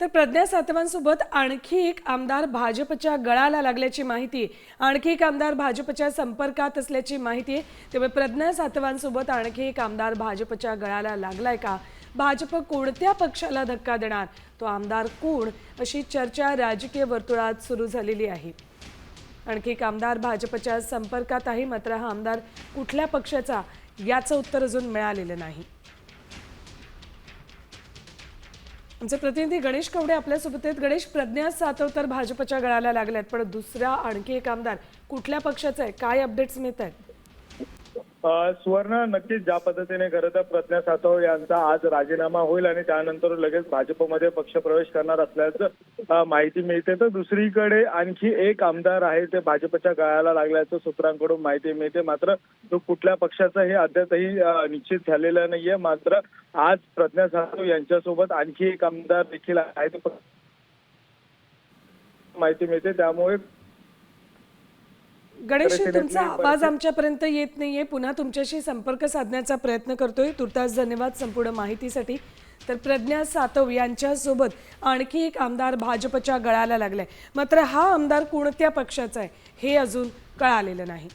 तर प्रज्ञा सातवांसोबत आणखी एक आमदार भाजपच्या गळाला लागल्याची माहिती आहे। आणखी एक आमदार भाजपच्या संपर्कात असल्याची माहिती आहे। त्यामुळे प्रज्ञा सातवांसोबत आणखी एक आमदार भाजपच्या गळाला लागलाय का? भाजप कोणत्या पक्षाला धक्का देणार? तो आमदार कोण? अशी चर्चा राजकीय वर्तुळात सुरू झालेली आहे। आणखी एक आमदार भाजपच्या संपर्कात आहे, मात्र हा आमदार कुठल्या पक्षाचा याचं उत्तर अजून मिळालेलं नाही। आमचे प्रतिनिधी गणेश कवडे आपल्यासोबत आहेत। गणेश, प्रज्ञा सातव तर भाजपच्या गळाला लागल्यात, पण दुसरा आणखी एक आमदार कुठल्या पक्षाचा आहे? काय अपडेट्स मिळत आहेत? सुवर्ण, नक्कीच ज्या पद्धतीने खरं तर प्रज्ञा सातव यांचा आज राजीनामा होईल आणि त्यानंतर लगेच भाजपमध्ये पक्षप्रवेश करणार असल्याचं माहिती मिळते, तर दुसरीकडे आणखी एक आमदार आहे ते भाजपच्या गळाला लागल्याचं सूत्रांकडून माहिती मिळते। मात्र तो कुठल्या पक्षाचा हे अद्यापही निश्चित झालेलं नाहीये। मात्र आज प्रज्ञा सातव यांच्यासोबत आणखी एक आमदार देखील आहे ते माहिती मिळते। त्यामुळे गणेश, तुमचा आवाज आमच्यापर्यंत येत नाहीये। पुन्हा तुमच्याशी संपर्क साधण्याचा प्रयत्न करतोय। तुर्तास धन्यवाद संपूर्ण माहितीसाठी। तर प्रज्ञा सातव यांच्यासोबत आणखी एक आमदार भाजपच्या गळाला लागलाय, मात्र हा आमदार कोणत्या पक्षाचा आहे हे अजून कळालेलं नाही।